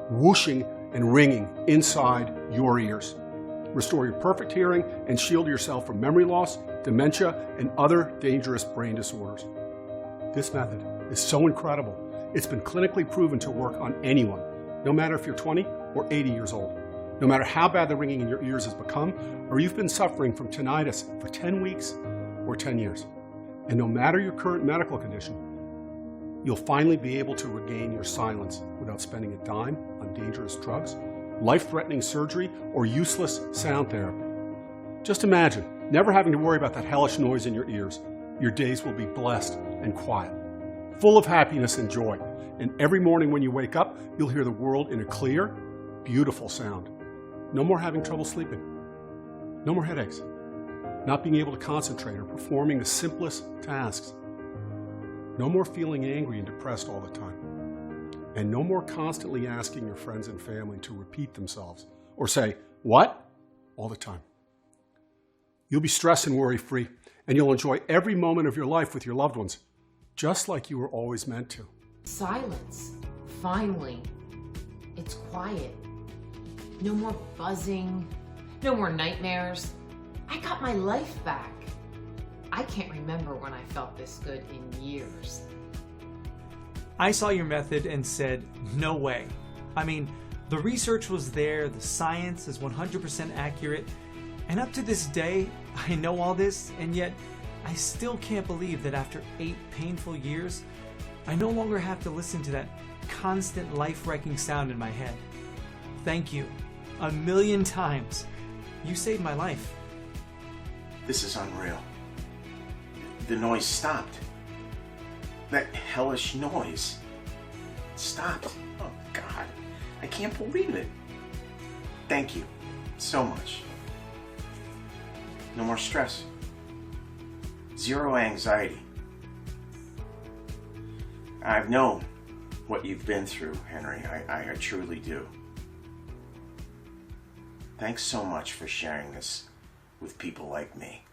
whooshing and ringing inside your ears. Restore your perfect hearing and shield yourself from memory loss, dementia, and other dangerous brain disorders. This method is so incredible. It's been clinically proven to work on anyone, no matter if you're 20 or 80 years old. No matter how bad the ringing in your ears has become, or you've been suffering from tinnitus for 10 weeks or 10 years. And no matter your current medical condition, you'll finally be able to regain your silence without spending a dime on dangerous drugs, life-threatening surgery, or useless sound therapy. Just imagine never having to worry about that hellish noise in your ears. Your days will be blessed and quiet, full of happiness and joy. And every morning when you wake up, you'll hear the world in a clear, beautiful sound. No more having trouble sleeping. No more headaches. Not being able to concentrate or performing the simplest tasks. No more feeling angry and depressed all the time. And no more constantly asking your friends and family to repeat themselves or say, "What?" all the time. You'll be stress and worry-free, and you'll enjoy every moment of your life with your loved ones, just like you were always meant to. Silence. Finally. It's quiet. No more buzzing. No more nightmares. I got my life back. I can't remember when I felt this good in years. I saw your method and said, no way. I mean, the research was there, the science is 100% accurate, and up to this day, I know all this, and yet I still can't believe that after 8 painful years, I no longer have to listen to that constant life-wrecking sound in my head. Thank you. 1,000,000 times. You saved my life. This is unreal. The noise stopped. That hellish noise stopped. Oh God, I can't believe it. Thank you so much. No more stress. Zero anxiety. I've known what you've been through, Henry. I truly do. Thanks so much for sharing this with people like me.